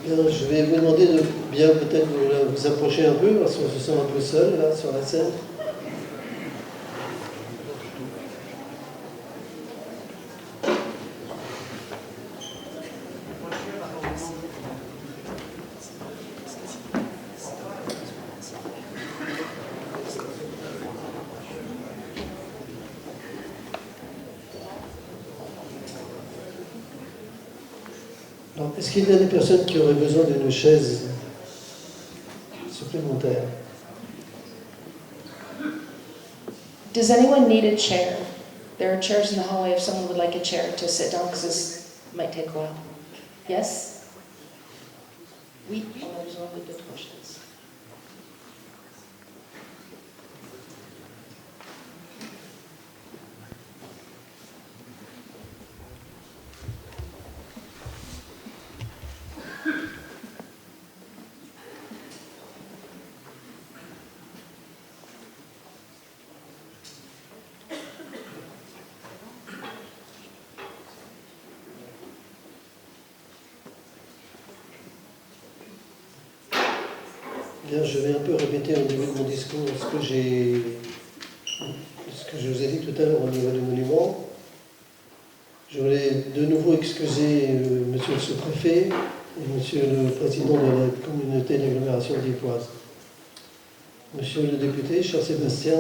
Bien, je vais vous demander de bien peut-être vous approcher un peu, parce qu'on se sent un peu seul là sur la scène. Alors, est-ce qu'il y a des personnes qui auraient besoin d'une chaise supplémentaire? Does anyone need a chair? There are chairs in the hallway if someone would like a chair to sit down, because this might take a while. Yes? Oui, on a besoin de 2-3 chaises. Bien, je vais un peu répéter au niveau de mon discours ce que je vous ai dit tout à l'heure au niveau du monument. Je voulais de nouveau excuser monsieur le sous-préfet et monsieur le président de la communauté d'agglomération d'Yppoise. Monsieur le député, cher Sébastien,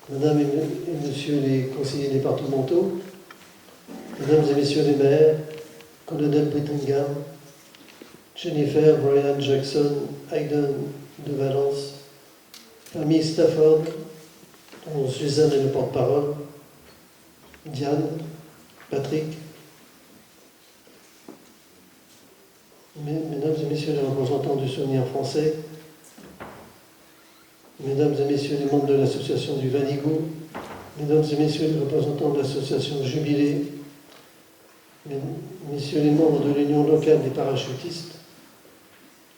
mesdames et messieurs les conseillers départementaux, mesdames et messieurs les maires, colonel Brittingham, Jennifer, Brian, Jackson, Hayden de Valence, famille Stafford, dont Suzanne est le porte-parole, Diane, Patrick, mesdames et messieurs les représentants du souvenir français, mesdames et messieurs les membres de l'association du Vanigo, mesdames et messieurs les représentants de l'association Jubilé, messieurs les membres de l'Union locale des parachutistes,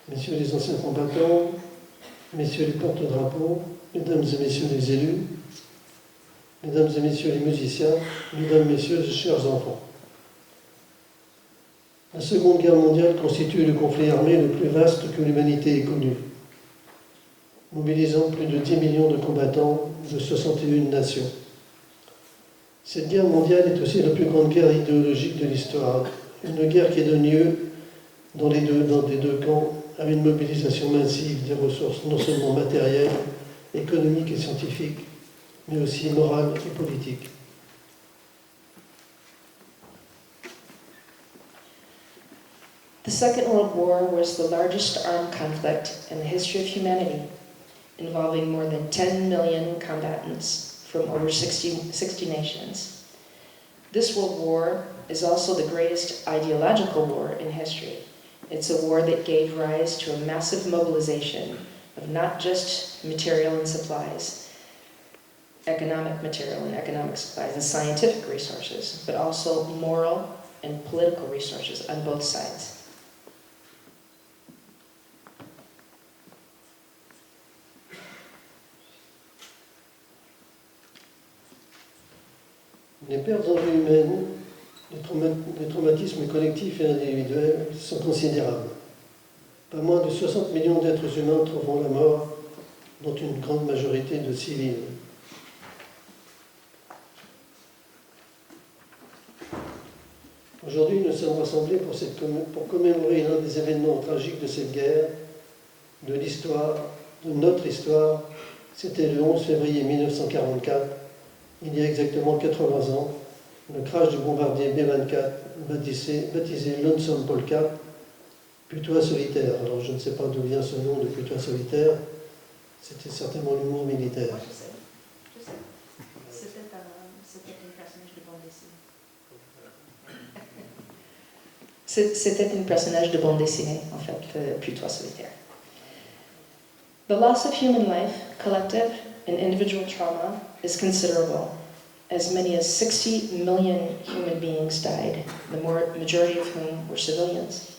messieurs les anciens combattants, messieurs les porte-drapeaux, mesdames et messieurs les élus, mesdames et messieurs les musiciens, mesdames et messieurs les chers enfants. La Seconde Guerre mondiale constitue le conflit armé le plus vaste que l'humanité ait connu, mobilisant plus de 10 millions de combattants de 61 nations. Cette guerre mondiale est aussi la plus grande guerre idéologique de l'histoire, une guerre qui donne lieu dans les deux camps à une mobilisation massive des ressources non seulement matérielles, économiques et scientifiques, mais aussi morales et politiques. The Second World War was the largest armed conflict in the history of humanity, involving more than 10 million combatants from over 60 nations. This World War is also the greatest ideological war in history. It's a war that gave rise to a massive mobilization of not just material and supplies, economic material and economic supplies and scientific resources, but also moral and political resources on both sides. Les pertes en vie humaine, les traumatismes collectifs et individuels sont considérables. Pas moins de 60 millions d'êtres humains trouveront la mort, dont une grande majorité de civils. Aujourd'hui, nous sommes rassemblés pour commémorer l'un des événements tragiques de cette guerre, de l'histoire, de notre histoire. C'était le 11 février 1944, il y a exactement 80 ans, le crash du bombardier B-24, baptisé Lonesome Polka, putois solitaire. Alors je ne sais pas d'où vient ce nom de putois solitaire, c'était certainement l'humour militaire. Je sais. C'était un personnage de bande dessinée. C'était un personnage de bande dessinée, en fait, le putois solitaire. The loss of human life, collective and individual trauma, is considerable. As many as 60 million human beings died, the majority of whom were civilians.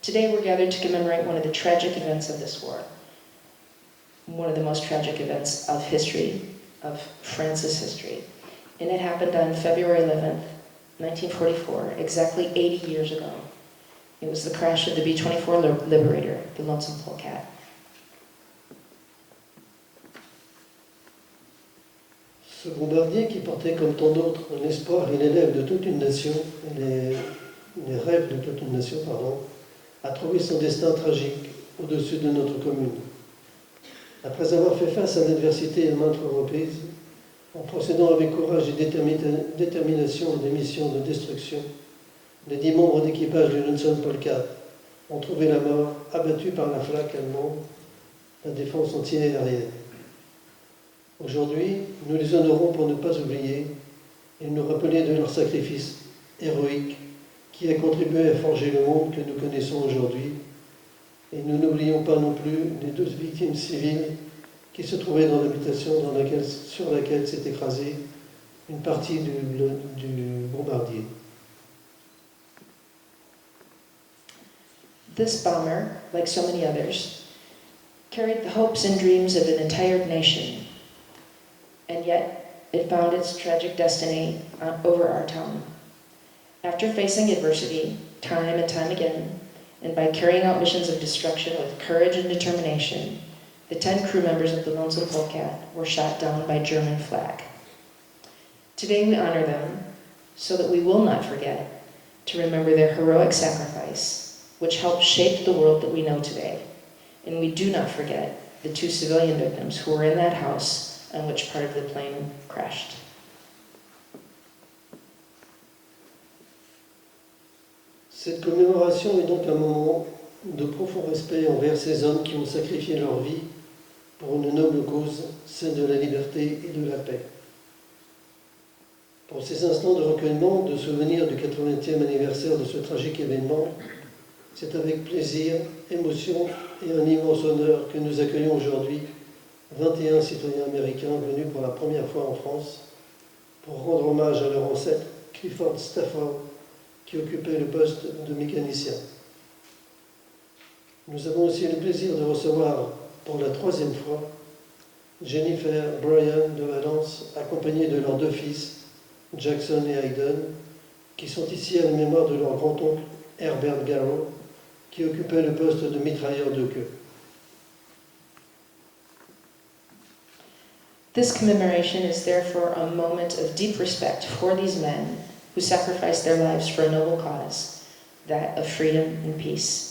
Today we're gathered to commemorate one of the tragic events of this war, one of the most tragic events of history, of France's history. And it happened on February 11th, 1944, exactly 80 years ago. It was the crash of the B-24 Liberator, the Lonesome Polecat. Ce bombardier qui portait comme tant d'autres l'espoir et l'élève de toute une nation, les rêves de toute une nation, a trouvé son destin tragique au-dessus de notre commune. Après avoir fait face à l'adversité à maintes reprises, en procédant avec courage et détermination à des missions de destruction, les 10 membres d'équipage du Lonesome Polecat ont trouvé la mort abattus par la flaque allemande, la défense anti-aérienne. Aujourd'hui, nous les honorons pour ne pas oublier et nous rappeler de leur sacrifice héroïque qui a contribué à forger le monde que nous connaissons aujourd'hui. Et nous n'oublions pas non plus les 12 victimes civiles qui se trouvaient dans l'habitation sur laquelle s'est écrasée une partie du bombardier. This bomber, like so many others, carried the hopes and dreams of an entire nation, and yet it found its tragic destiny over our town. After facing adversity, time and time again, and by carrying out missions of destruction with courage and determination, the 10 crew members of the Lonesome Polecat were shot down by German flak. Today we honor them so that we will not forget to remember their heroic sacrifice, which helped shape the world that we know today. And we do not forget the 2 civilian victims who were in that house on which part of the plane crashed. Cette commémoration est donc un moment de profond respect envers ces hommes qui ont sacrifié leur vie pour une noble cause, celle de la liberté et de la paix. Pour ces instants de recueillement, de souvenir du 80e anniversaire de ce tragique événement, c'est avec plaisir, émotion et un immense honneur que nous accueillons aujourd'hui 21 citoyens américains venus pour la première fois en France pour rendre hommage à leur ancêtre Clifford Stafford qui occupait le poste de mécanicien. Nous avons aussi le plaisir de recevoir pour la 3e fois Jennifer Bryan de Valence, accompagnée de leurs 2 fils, Jackson et Hayden, qui sont ici à la mémoire de leur grand-oncle Herbert Garrow, qui occupait le poste de mitrailleur de queue. This commemoration is therefore a moment of deep respect for these men who sacrificed their lives for a noble cause, that of freedom and peace.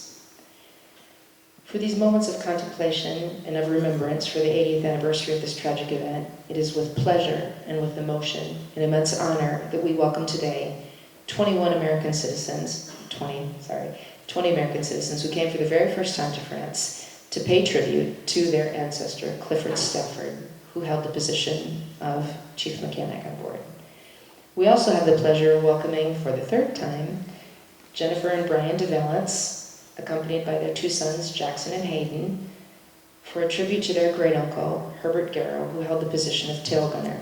For these moments of contemplation and of remembrance for the 80th anniversary of this tragic event, it is with pleasure and with emotion and immense honor that we welcome today 20 American citizens who came for the very first time to France to pay tribute to their ancestor, Clifford Stafford, who held the position of chief mechanic on board. We also have the pleasure of welcoming for the 3rd time Jennifer and Brian de Valence, accompanied by their 2 sons, Jackson and Hayden, for a tribute to their great-uncle, Herbert Garrow, who held the position of tail gunner.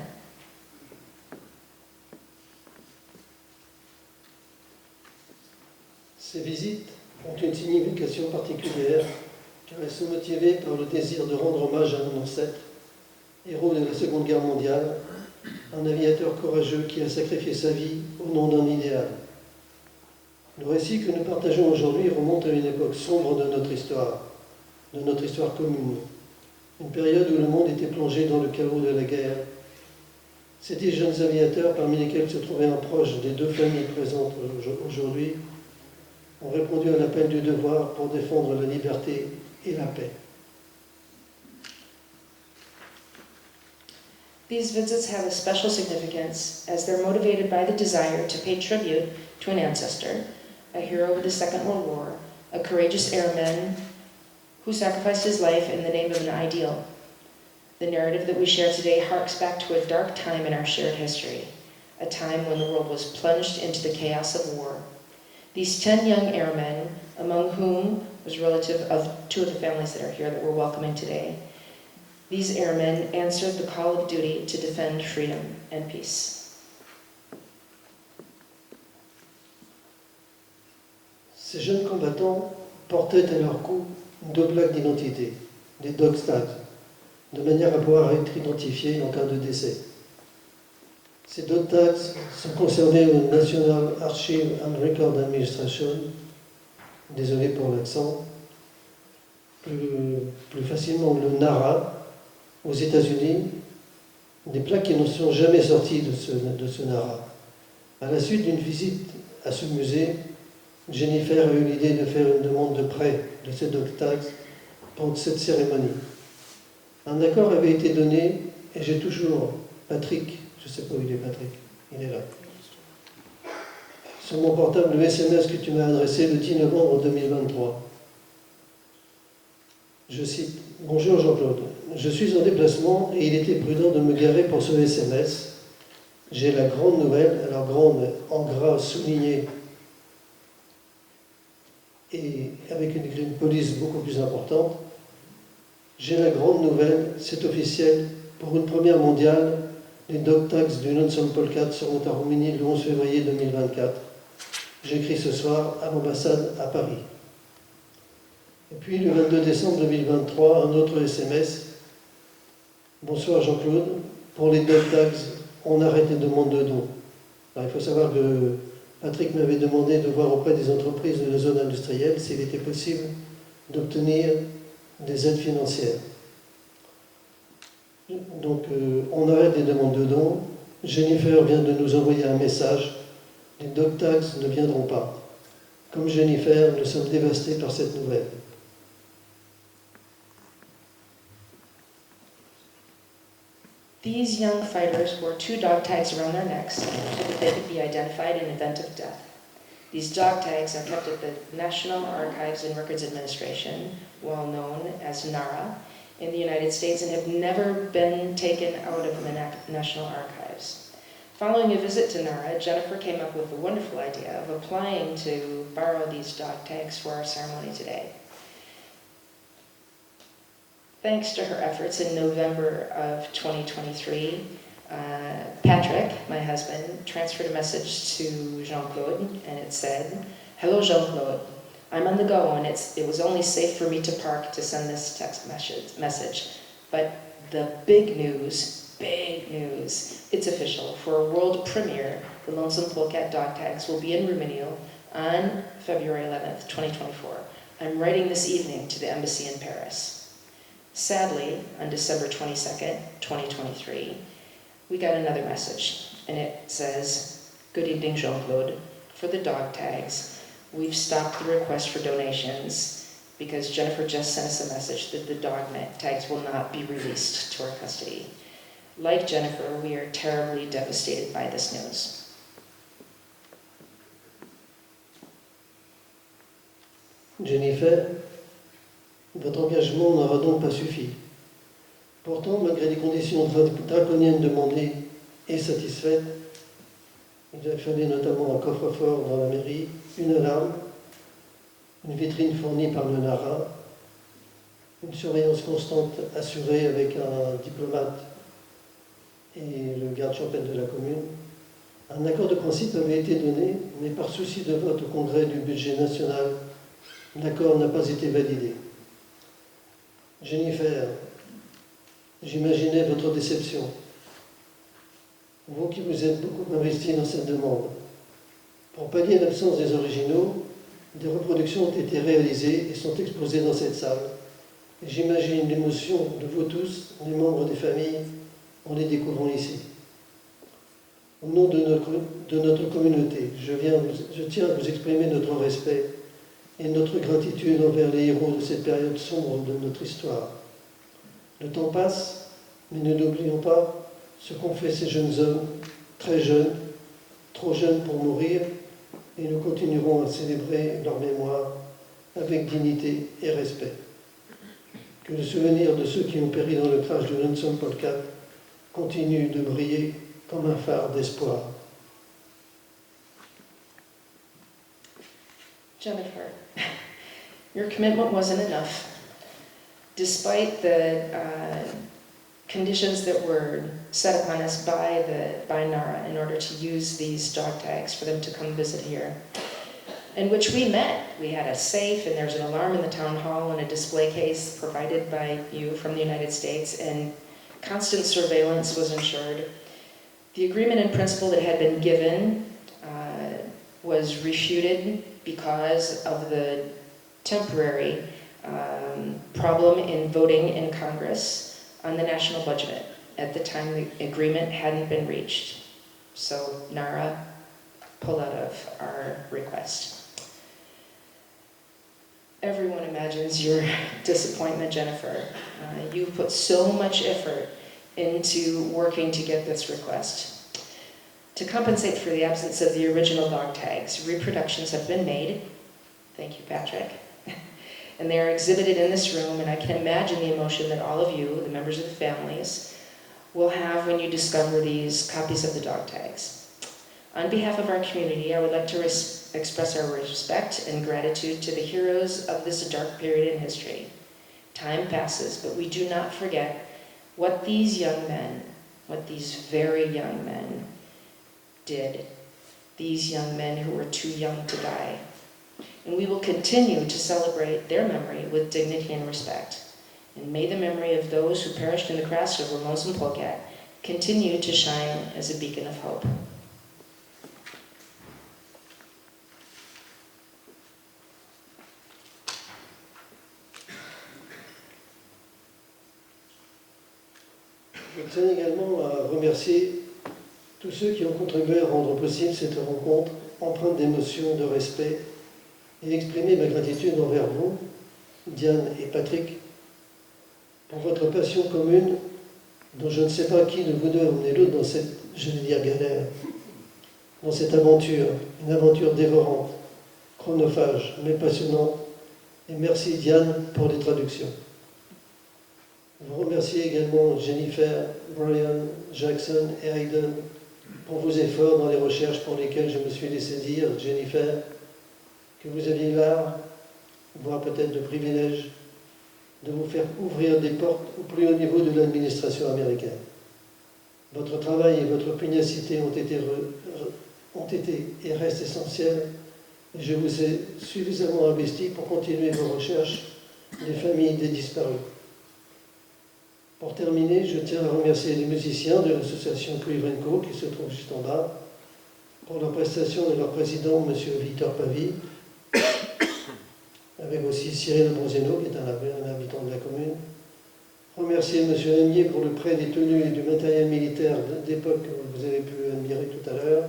Ces visites ont une signification particulière car elles sont motivées par le désir de rendre hommage à mon ancêtre, héros de la Seconde Guerre mondiale, un aviateur courageux qui a sacrifié sa vie au nom d'un idéal. Le récit que nous partageons aujourd'hui remonte à une époque sombre de notre histoire commune, une période où le monde était plongé dans le chaos de la guerre. Ces 10 jeunes aviateurs, parmi lesquels se trouvait un proche des 2 familles présentes aujourd'hui, ont répondu à l'appel du devoir pour défendre la liberté et la paix. These visits have a special significance as they're motivated by the desire to pay tribute to an ancestor, a hero of the Second World War, a courageous airman who sacrificed his life in the name of an ideal. The narrative that we share today harks back to a dark time in our shared history, a time when the world was plunged into the chaos of war. These 10 young airmen, among whom was relative of 2 of the families that are here that we're welcoming today, these airmen answered the call of duty to defend freedom and peace. Ces jeunes combattants portaient à leur cou 2 plaques d'identité, des dog tags, de manière à pouvoir être identifiés en cas de décès. Ces dog tags sont conservés au National Archive and Record Administration désolé pour l'accent, plus facilement le Nara aux États-Unis, des plaques qui ne sont jamais sorties de ce Nara. À la suite d'une visite à ce musée, Jennifer a eu l'idée de faire une demande de prêt de ces dog tags pour cette cérémonie. Un accord avait été donné et j'ai toujours Patrick, je ne sais pas où il est Patrick, il est là. Sur mon portable, le SMS que tu m'as adressé le 10 novembre 2023. Je cite, « Bonjour Jean-Claude, je suis en déplacement et il était prudent de me garer pour ce SMS. J'ai la grande nouvelle, alors grande en gras soulignée et avec une police beaucoup plus importante. J'ai la grande nouvelle, c'est officiel, pour une première mondiale, les dog tags du Lonesome Polecat seront à Roumanie le 11 février 2024. J'écris ce soir à l'ambassade à Paris. » Et puis le 22 décembre 2023, un autre SMS. « Bonsoir Jean-Claude, pour les dog tags, on arrête les demandes de dons. » Alors il faut savoir que Patrick m'avait demandé de voir auprès des entreprises de la zone industrielle s'il était possible d'obtenir des aides financières. Donc on arrête les demandes de dons. Jennifer vient de nous envoyer un message. Les dog tags ne viendront pas. Comme Jennifer, nous sommes dévastés par cette nouvelle. These young fighters wore 2 dog tags around their necks so that they could be identified in event of death. These dog tags are kept at the National Archives and Records Administration, well known as NARA, in the United States and have never been taken out of the National Archives. Following a visit to NARA, Jennifer came up with the wonderful idea of applying to borrow these dog tags for our ceremony today. Thanks to her efforts in November of 2023, Patrick, my husband, transferred a message to Jean-Claude, and it said, "Hello Jean-Claude, I'm on the go and it was only safe for me to park to send this text message. But the big news, it's official. For a world premiere, the Lonesome Polecat dog tags will be in Romania on February 11th, 2024. I'm writing this evening to the embassy in Paris." Sadly, on December 22nd, 2023, we got another message, and it says, "Good evening, Jean-Claude. For the dog tags, we've stopped the request for donations because Jennifer just sent us a message that the dog tags will not be released to our custody. Like Jennifer, we are terribly devastated by this news." Jennifer, votre engagement n'aura donc pas suffi. Pourtant, malgré les conditions draconiennes demandées et satisfaites, il a fallu notamment un coffre-fort dans la mairie, une alarme, une vitrine fournie par le NARA, une surveillance constante assurée avec un diplomate et le garde champêtre de la commune. Un accord de principe avait été donné, mais par souci de vote au Congrès du budget national, l'accord n'a pas été validé. Jennifer, j'imaginais votre déception. Vous qui vous êtes beaucoup investi dans cette demande. Pour pallier l'absence des originaux, des reproductions ont été réalisées et sont exposées dans cette salle. Et j'imagine l'émotion de vous tous, les membres des familles, en les découvrant ici. Au nom de notre communauté, je tiens à vous exprimer notre respect et notre gratitude envers les héros de cette période sombre de notre histoire. Le temps passe, mais ne n'oublions pas ce qu'ont fait ces jeunes hommes, très jeunes, trop jeunes pour mourir, et nous continuerons à célébrer leur mémoire avec dignité et respect. Que le souvenir de ceux qui ont péri dans le crash de Lonesome Polecat continue de briller comme un phare d'espoir. Jennifer, your commitment wasn't enough. Despite the conditions that were set upon us by NARA in order to use these dog tags for them to come visit here, in which we met. We had a safe and there's an alarm in the town hall and a display case provided by you from the United States, and constant surveillance was ensured. The agreement in principle that had been given was refuted because of the temporary problem in voting in Congress on the national budget. At the time, the agreement hadn't been reached. So NARA pulled out of our request. Everyone imagines your disappointment, Jennifer. You put so much effort into working to get this request. To compensate for the absence of the original dog tags, reproductions have been made. Thank you, Patrick. And they are exhibited in this room, and I can imagine the emotion that all of you, the members of the families, will have when you discover these copies of the dog tags. On behalf of our community, I would like to express our respect and gratitude to the heroes of this dark period in history. Time passes, but we do not forget what these young men, what these very young men did. These young men who were too young to die. And we will continue to celebrate their memory with dignity and respect. And may the memory of those who perished in the crash of Lonesome Polecat continue to shine as a beacon of hope. Je tiens également à remercier tous ceux qui ont contribué à rendre possible cette rencontre empreinte d'émotion, de respect, et exprimer ma gratitude envers vous, Diane et Patrick, pour votre passion commune, dont je ne sais pas qui de vous deux a emmené l'autre dans cette, je vais dire, galère, dans cette aventure, une aventure dévorante, chronophage, mais passionnante. Et merci Diane pour les traductions. Je vous remercie également Jennifer, Brian, Jackson et Hayden pour vos efforts dans les recherches pour lesquelles je me suis laissé dire, Jennifer, que vous aviez l'art, voire peut-être le privilège, de vous faire ouvrir des portes au plus haut niveau de l'administration américaine. Votre travail et votre pugnacité ont été et restent essentiels, et je vous ai suffisamment investi pour continuer vos recherches des familles des disparus. Pour terminer, je tiens à remercier les musiciens de l'association Cuivre & Co, qui se trouve juste en bas, pour leur prestation et leur président, M. Victor Pavie, avec aussi Cyril Bronzeno, qui est un habitant de la commune. Remercier M. Amier pour le prêt des tenues et du matériel militaire d'époque que vous avez pu admirer tout à l'heure.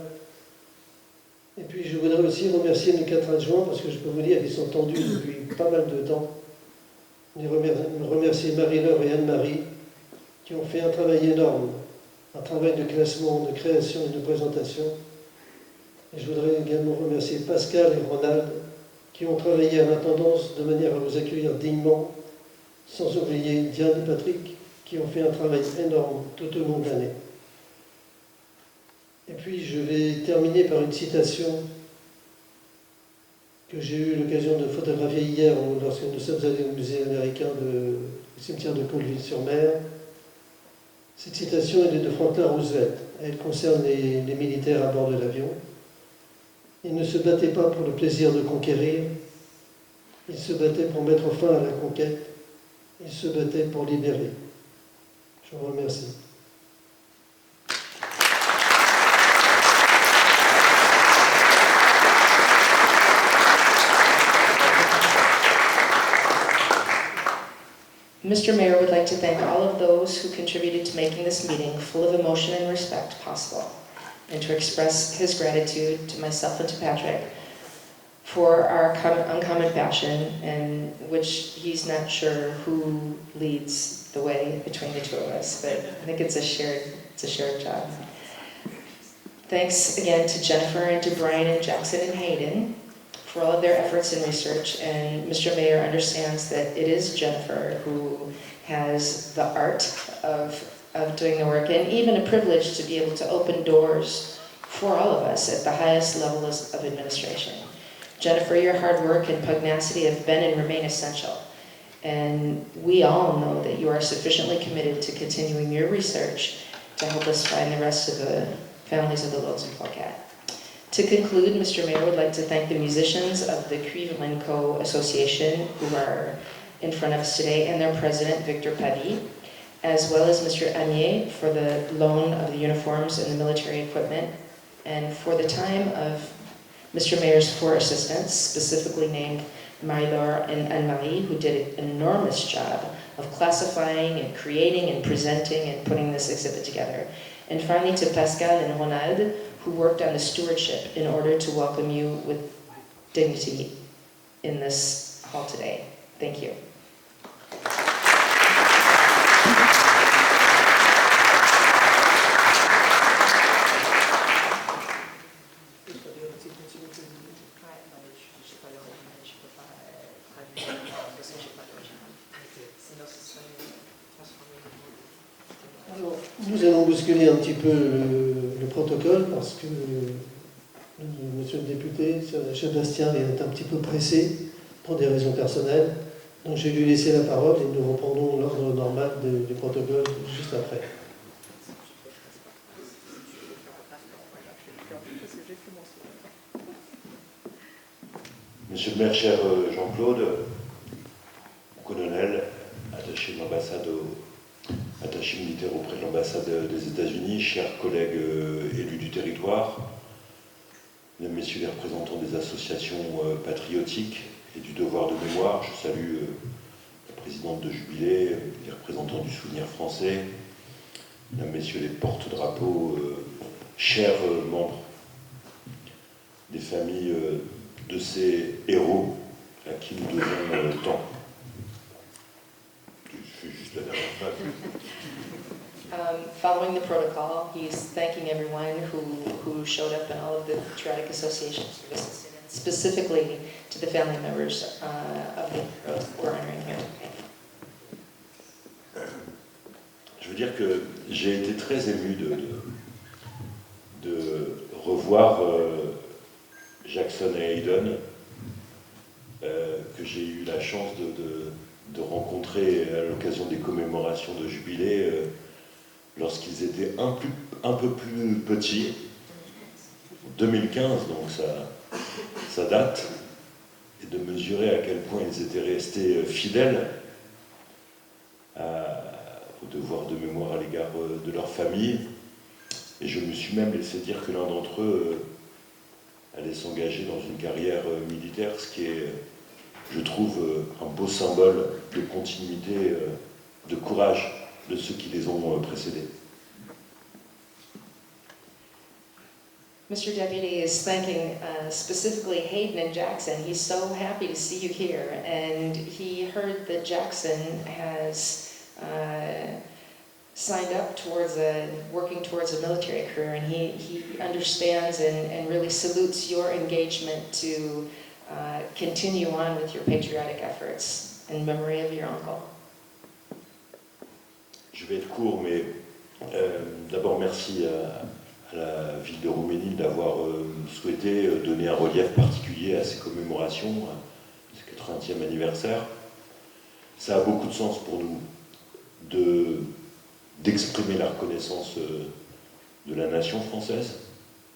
Et puis je voudrais aussi remercier mes 4 adjoints, parce que je peux vous dire qu'ils sont tendus depuis pas mal de temps. Remercier Marie-Laure et Anne-Marie, qui ont fait un travail énorme, un travail de classement, de création et de présentation. Et je voudrais également remercier Pascal et Ronald, qui ont travaillé à l'intendance de manière à vous accueillir dignement, sans oublier Diane et Patrick, qui ont fait un travail énorme tout au long de l'année. Et puis je vais terminer par une citation que j'ai eu l'occasion de photographier hier lorsque nous sommes allés au musée américain du cimetière de Colville-sur-Mer. Cette citation est de Franklin Roosevelt. Elle concerne les militaires à bord de l'avion. Ils ne se battaient pas pour le plaisir de conquérir, ils se battaient pour mettre fin à la conquête, ils se battaient pour libérer. Je vous remercie. Mr. Mayor would like to thank all of those who contributed to making this meeting full of emotion and respect possible, and to express his gratitude to myself and to Patrick for our uncommon passion, in which he's not sure who leads the way between the two of us, but I think it's a shared job. Thanks again to Jennifer and to Brian and Jackson and Hayden for all of their efforts in research, and Mr. Mayor understands that it is Jennifer who has the art of doing the work, and even a privilege to be able to open doors for all of us at the highest levels of administration. Jennifer, your hard work and pugnacity have been and remain essential, and we all know that you are sufficiently committed to continuing your research to help us find the rest of the families of the Lonesome Polecat. To conclude, Mr. Mayor would like to thank the musicians of the Cuivre & Co. Association who are in front of us today, and their president, Victor Pavie, as well as Mr. Amier for the loan of the uniforms and the military equipment, and for the time of Mr. Mayor's 4 assistants, specifically named Marie-Laure and Anne-Marie, who did an enormous job of classifying and creating and presenting and putting this exhibit together. And finally to Pascal and Ronald, who worked on the stewardship in order to welcome you with dignity in this hall today. Thank you. Nous allons bousculer un petit peu le protocole parce que monsieur le député, Sébastien est un petit peu pressé pour des raisons personnelles. Donc je vais lui laisser la parole et nous reprendrons l'ordre normal du protocole juste après. Monsieur le maire, cher Jean-Claude, colonel, attaché de l'ambassade attaché militaire auprès de l'ambassade des États-Unis, chers collègues élus du territoire, mesdames, messieurs les représentants des associations patriotiques et du devoir de mémoire, je salue la présidente de Jubilé, les représentants du Souvenir français, mesdames, messieurs les porte-drapeaux, chers membres des familles de ces héros à qui nous devons tant. Je fais juste la dernière phrase. Following the protocol, he's thanking everyone who showed up in all of the patriotic association services, specifically to the family members of the heroes we're honoring here. Je veux dire que j'ai été très ému de revoir Jackson et Hayden, que j'ai eu la chance de rencontrer à l'occasion des commémorations de Jubilé lorsqu'ils étaient un peu plus petits, 2015, donc ça date, et de mesurer à quel point ils étaient restés fidèles au devoir de mémoire à l'égard de leur famille. Et je me suis même laissé dire que l'un d'entre eux allait s'engager dans une carrière militaire, ce qui est, je trouve, un beau symbole de continuité, de courage de ceux qui les ont précédés. Mr. Deputy is thanking specifically Hayden and Jackson. He's so happy to see you here, and he heard that Jackson has signed up towards working towards a military career, and he understands and really salutes your engagement to continue on with your patriotic efforts in memory of your uncle. Je vais être court, mais d'abord merci à la ville de Rouménil d'avoir souhaité donner un relief particulier à ces commémorations, à ce 80e anniversaire. Ça a beaucoup de sens pour nous d'exprimer la reconnaissance de la nation française,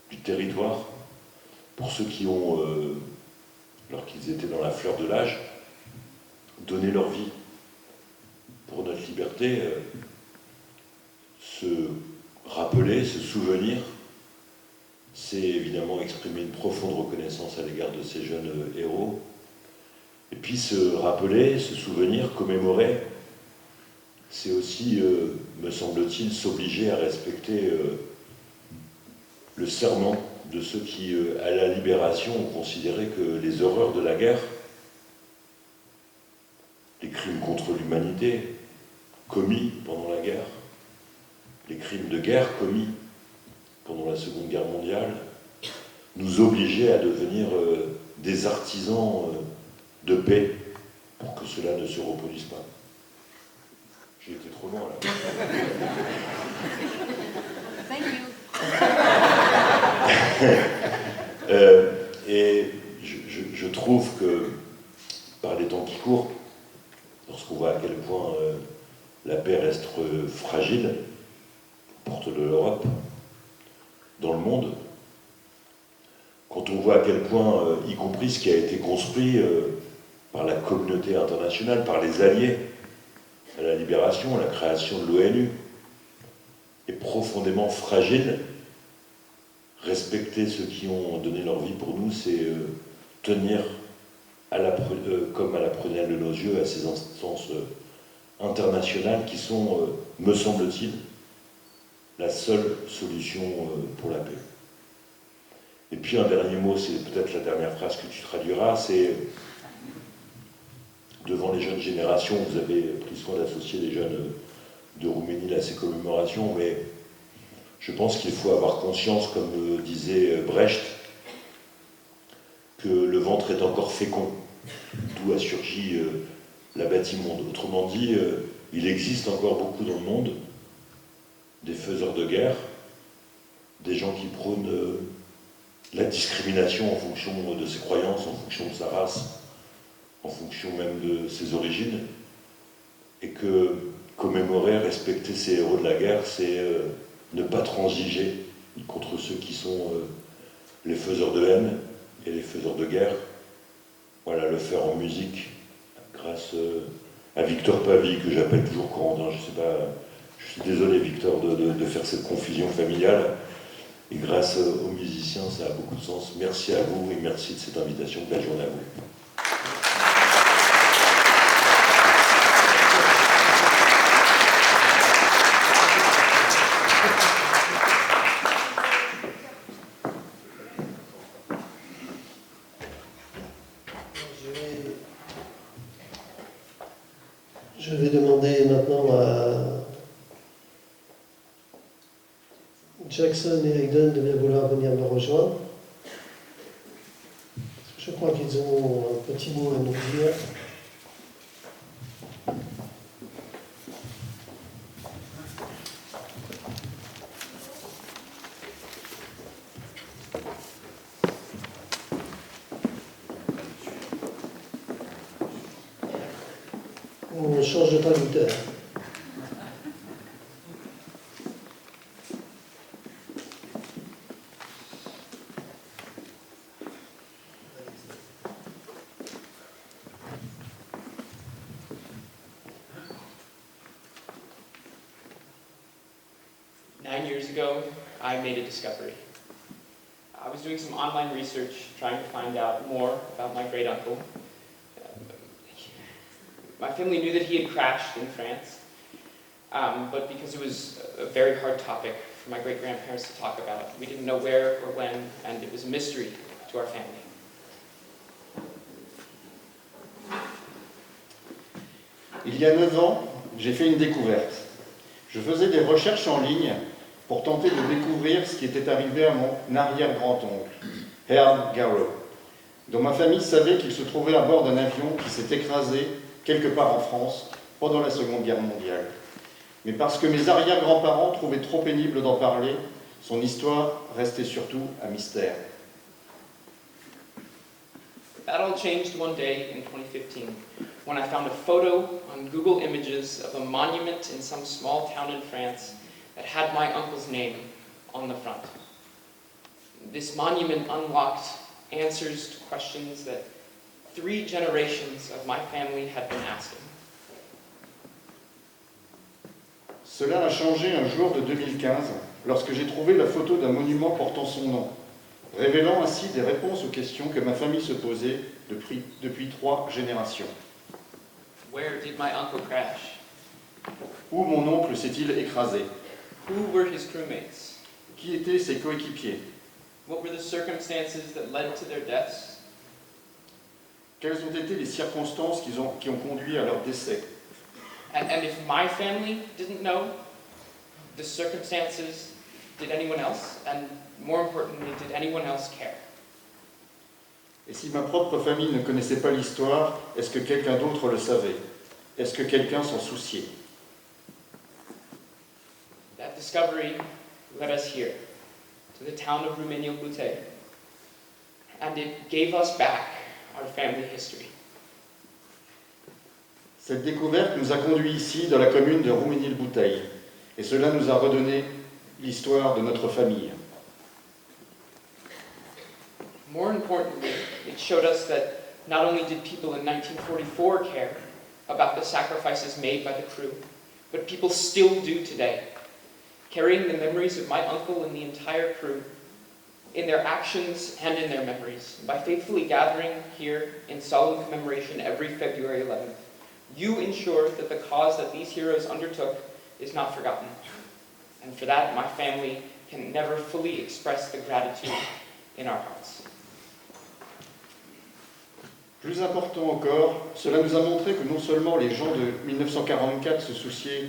du territoire, pour ceux qui ont, alors qu'ils étaient dans la fleur de l'âge, donné leur vie pour notre liberté, se rappeler, se souvenir, c'est évidemment exprimer une profonde reconnaissance à l'égard de ces jeunes héros. Et puis se rappeler, se souvenir, commémorer, c'est aussi, me semble-t-il, s'obliger à respecter le serment de ceux qui, à la libération, ont considéré que les horreurs de la guerre, les crimes contre l'humanité commis pendant la guerre, les crimes de guerre commis pendant la Seconde Guerre mondiale, nous obligeaient à devenir des artisans de paix pour que cela ne se reproduise pas. J'ai été trop loin là. Thank you. Et je trouve que par les temps qui courent, lorsqu'on voit à quel point la paix reste fragile, porte de l'Europe, dans le monde, quand on voit à quel point, y compris ce qui a été construit par la communauté internationale, par les alliés à la libération, à la création de l'ONU, est profondément fragile, respecter ceux qui ont donné leur vie pour nous, c'est tenir comme à la prunelle de nos yeux à ces instances internationales qui sont, me semble-t-il, la seule solution pour la paix. Et puis un dernier mot, c'est peut-être la dernière phrase que tu traduiras, c'est devant les jeunes générations, vous avez pris soin d'associer les jeunes de Rouménie à ces commémorations, mais je pense qu'il faut avoir conscience, comme disait Brecht, que le ventre est encore fécond, d'où a surgi la bâti-monde. Autrement dit, il existe encore beaucoup dans le monde des faiseurs de guerre, des gens qui prônent la discrimination en fonction de ses croyances, en fonction de sa race, en fonction même de ses origines, et que commémorer, respecter ces héros de la guerre, c'est ne pas transiger contre ceux qui sont les faiseurs de haine et les faiseurs de guerre. Voilà, le faire en musique, grâce à Victor Pavie, que j'appelle toujours Corandin, je sais pas, je suis désolé Victor de faire cette confusion familiale, et grâce aux musiciens, ça a beaucoup de sens. Merci à vous et merci de cette invitation. Belle journée à vous. Je vais demander maintenant à Jackson et Hayden de bien vouloir venir me rejoindre. Je crois qu'ils ont un petit mot à nous dire. On change de traducteur. Years ago, I made a discovery. I was doing some online research, trying to find out more about my great uncle. My family knew that he had crashed in France, but because it was a very hard topic for my great-grandparents to talk about, we didn't know where or when, and it was a mystery to our family. Il y a 9 ans, j'ai fait une découverte. Je faisais des recherches en ligne pour tenter de découvrir ce qui était arrivé à mon arrière-grand-oncle, Herb Garrow, dont ma famille savait qu'il se trouvait à bord d'un avion qui s'est écrasé quelque part en France pendant la Seconde Guerre mondiale. Mais parce que mes arrière-grands-parents trouvaient trop pénible d'en parler, son histoire restait surtout un mystère. That all changed one day in 2015 when I found a photo on Google Images of a monument in some small town in France that had my uncle's name on the front. This monument unlocked answers to questions that 3 generations of my family had been asking. Cela a changé un jour de 2015 lorsque j'ai trouvé la photo d'un monument portant son nom, révélant ainsi des réponses aux questions que ma famille se posait depuis 3 générations. Where did my uncle crash? Où mon oncle s'est-il écrasé? Who were his crewmates? Qui étaient ses coéquipiers? What were the circumstances that led to their deaths? Quelles ont été les circonstances qui ont conduit à leur décès? And if my family didn't know the circumstances, did anyone else? And more importantly, did anyone else care? Et si ma propre famille ne connaissait pas l'histoire, est-ce que quelqu'un d'autre le savait? Est-ce que quelqu'un s'en souciait? That discovery led us here, to the town of Rumeniil-Butei, and it gave us back our family history. Cette découverte nous a conduits ici, dans la commune de Rumeniil-Butei, et cela nous a redonné l'histoire de notre famille. More importantly, it showed us that not only did people in 1944 care about the sacrifices made by the crew, but people still do today, carrying the memories of my uncle and the entire crew in their actions and in their memories. By faithfully gathering here in solemn commemoration every February 11th, you ensure that the cause that these heroes undertook is not forgotten. And for that, my family can never fully express the gratitude in our hearts. Plus important encore, cela nous a montré que non seulement les gens de 1944 se souciaient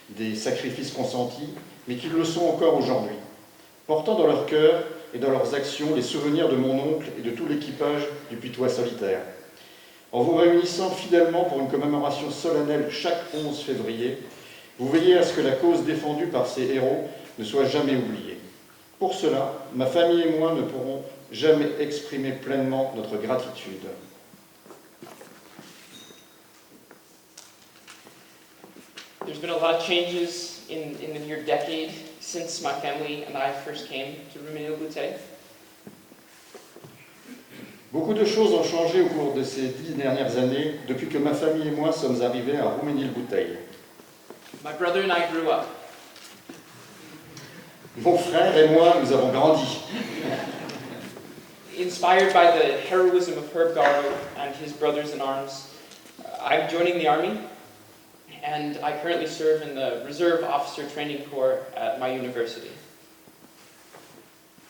des sacrifices consentis, mais qu'ils le sont encore aujourd'hui, portant dans leur cœur et dans leurs actions les souvenirs de mon oncle et de tout l'équipage du Putois solitaire. En vous réunissant fidèlement pour une commémoration solennelle chaque 11 février, vous veillez à ce que la cause défendue par ces héros ne soit jamais oubliée. Pour cela, ma famille et moi ne pourrons jamais exprimer pleinement notre gratitude. There's been a lot of changes in the near decade since my family and I first came to Rumilly-le-Bouteille. Beaucoup de choses ont changé au cours de ces 10 dernières années depuis que ma famille et moi sommes arrivés à Rumilly-le-Bouteille. My brother and I grew up. Mon frère et moi, nous avons grandi. Inspired by the heroism of Herb Garrow and his brothers in arms, I'm joining the Army, and I currently serve in the Reserve Officer Training Corps at my university.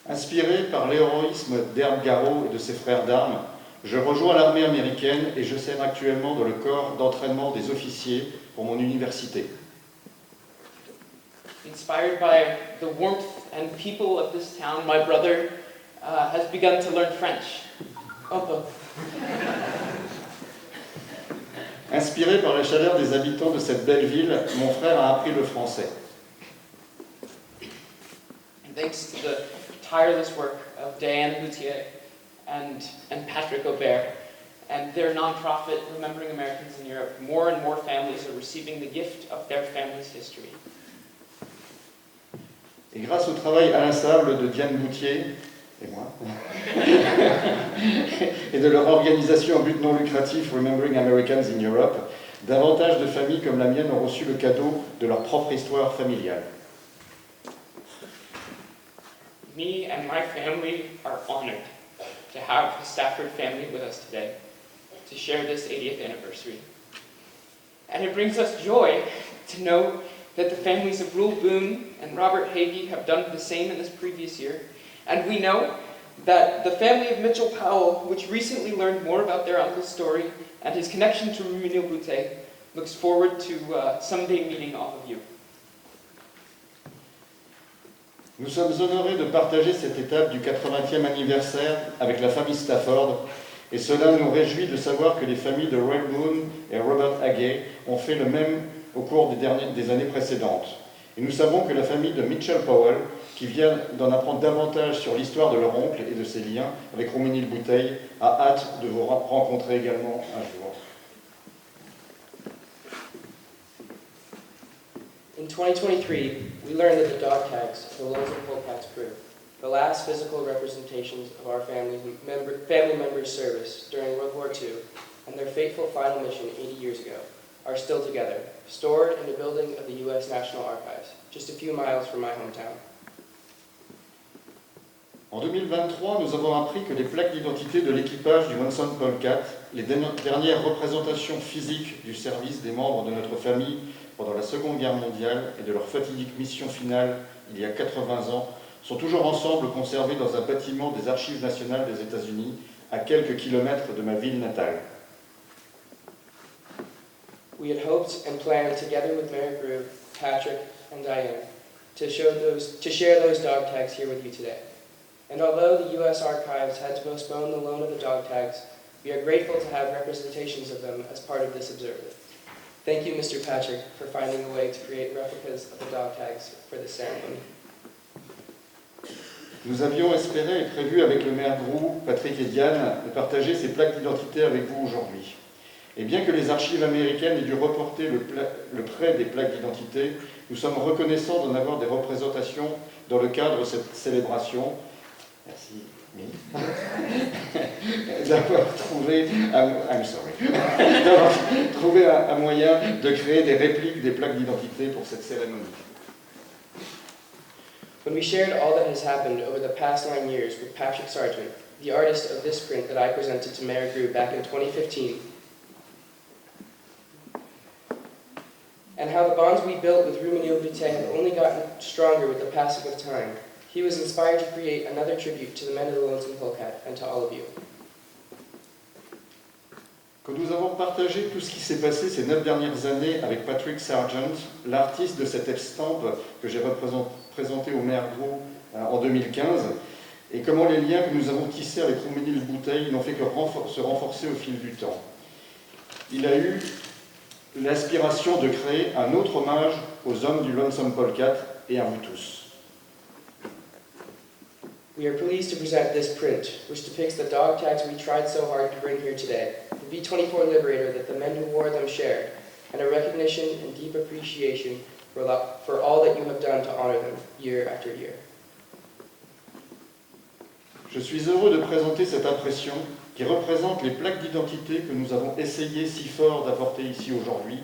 Inspiré par l'héroïsme d'Herb Garrow et de ses frères d'armes, je rejoins l'armée américaine et je sers actuellement dans le corps d'entraînement des officiers pour mon université. Inspired by the warmth and people of this town, my brother has begun to learn French. Inspiré par la chaleur des habitants de cette belle ville, mon frère a appris le français. And thanks to the tireless work of Diane Boutier and Patrick Aubert and their nonprofit Remembering Americans in Europe, more and more families are receiving the gift of their family's history. Et grâce au travail inlassable de Diane Boutier et moi, et de leur organisation à but non lucratif Remembering Americans in Europe, davantage de familles comme la mienne ont reçu le cadeau de leur propre histoire familiale. Me and my family are honored to have the Stafford family with us today to share this 80th anniversary. And it brings us joy to know that the families of Rule Boone and Robert Hagee have done the same in this previous year. And we know that the family of Mitchell Powell, which recently learned more about their uncle's story and his connection to Rumilly-le-Bouteille, looks forward to someday meeting all of you. Nous sommes honorés de partager cette étape du 80e anniversaire avec la famille Stafford, et cela nous réjouit de savoir que les familles de Ray Boone et Robert Hagee ont fait le même au cours des années précédentes. Et nous savons que la famille de Mitchell Powell, qui vient d'en apprendre davantage sur l'histoire de leur oncle et de ses liens avec Rumilly-le-Bouteille, a hâte de vous rencontrer également un jour. In 2023, we learned that the dog tags of the Lonesome Polecats crew, the last physical representations of our family members' service during World War II and their fateful final mission 80 years ago, are still together, stored in a building of the U.S. National Archives, just a few miles from my hometown. En 2023, nous avons appris que les plaques d'identité de l'équipage du Lonesome Polecat, les dernières représentations physiques du service des membres de notre famille pendant la Seconde Guerre mondiale et de leur fatidique mission finale il y a 80 ans, sont toujours ensemble conservés dans un bâtiment des Archives nationales des États-Unis, à quelques kilomètres de ma ville natale. We had hoped and planned, together with Mary Grew, Patrick, and Diane, to share those dog tags here with you today. And although the U.S. Archives had to postpone the loan of the dog tags, we are grateful to have representations of them as part of this observance. Thank you, Mr. Patrick, for finding a way to create replicas of the dog tags for this ceremony. Nous avions espéré et prévu avec le maire Groux, Patrick et Diane, de partager ces plaques d'identité avec vous aujourd'hui. Et bien que les archives américaines aient dû reporter le prêt des plaques d'identité, nous sommes reconnaissants d'en avoir des représentations dans le cadre de cette célébration. Merci. D'avoir trouvé un moyen de créer des répliques des plaques d'identité pour cette cérémonie. When we shared all that has happened over the past 9 years with Patrick Sargent, the artist of this print that I presented to Mayor Grew back in 2015, and how the bonds we built with Rue Menil-Bouteille have only gotten stronger with the passing of time, he was inspired to create another tribute to the men of the Lonesome Polecat and to all of you. Quand nous avons partagé tout ce qui s'est passé ces 9 dernières années avec Patrick Sargent, l'artiste de cette estampe que j'ai présenté au maire Gros en 2015, et comment les liens que nous avons tissés avec Rue Menil-Bouteille n'ont fait que se renforcer au fil du temps. Il a eu l'aspiration de créer un autre hommage aux hommes du Lonesome Polecat et à vous tous. We are pleased to present this print, which depicts the dog tags we tried so hard to bring here today, the B-24 Liberator that the men who wore them shared, and a recognition and deep appreciation for all that you have done to honor them year after year. Je suis heureux de présenter cette impression qui représente les plaques d'identité que nous avons essayé si fort d'apporter ici aujourd'hui,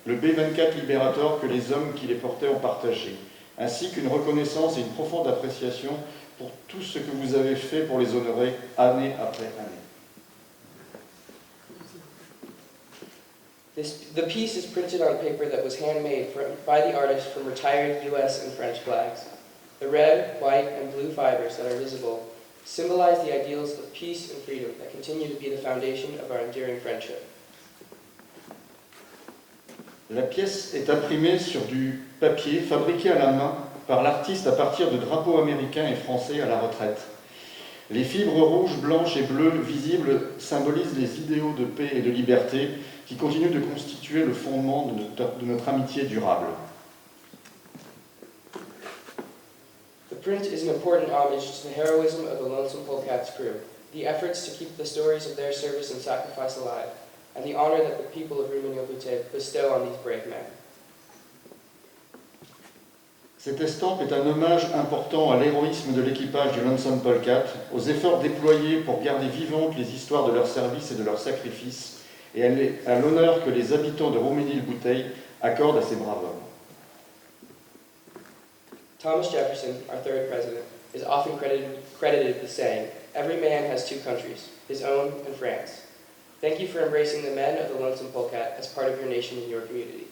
le B-24 Liberator que les hommes qui les portaient ont partagé, ainsi qu'une reconnaissance et une profonde appréciation pour tout ce que vous avez fait pour les honorer année après année. The piece is printed on paper that was handmade by the artist from retired US and French flags. The red, white, and blue fibers that are visible symbolize the ideals of peace and freedom that continue to be the foundation of our enduring friendship. La pièce est imprimée sur du papier fabriqué à la main par l'artiste à partir de drapeaux américains et français à la retraite. Les fibres rouges, blanches et bleues visibles symbolisent les idéaux de paix et de liberté qui continuent de constituer le fondement de notre amitié durable. The print is an important homage to the heroism of the Lonesome Polecat's crew, the efforts to keep the stories of their service and sacrifice alive, and the honor that the people of Rue Menil-Bouteille bestow on these brave men. Cette estampe est un hommage important à l'héroïsme de l'équipage du Lonesome Polecat, aux efforts déployés pour garder vivantes les histoires de leur service et de leur sacrifice, et à l'honneur que les habitants de Rue Menil-Bouteille accordent à ces braves hommes. Thomas Jefferson, our third president, is often credited with saying, "Every man has two countries, his own and France." Thank you for embracing the men of the Lonesome Polecat as part of your nation and your community.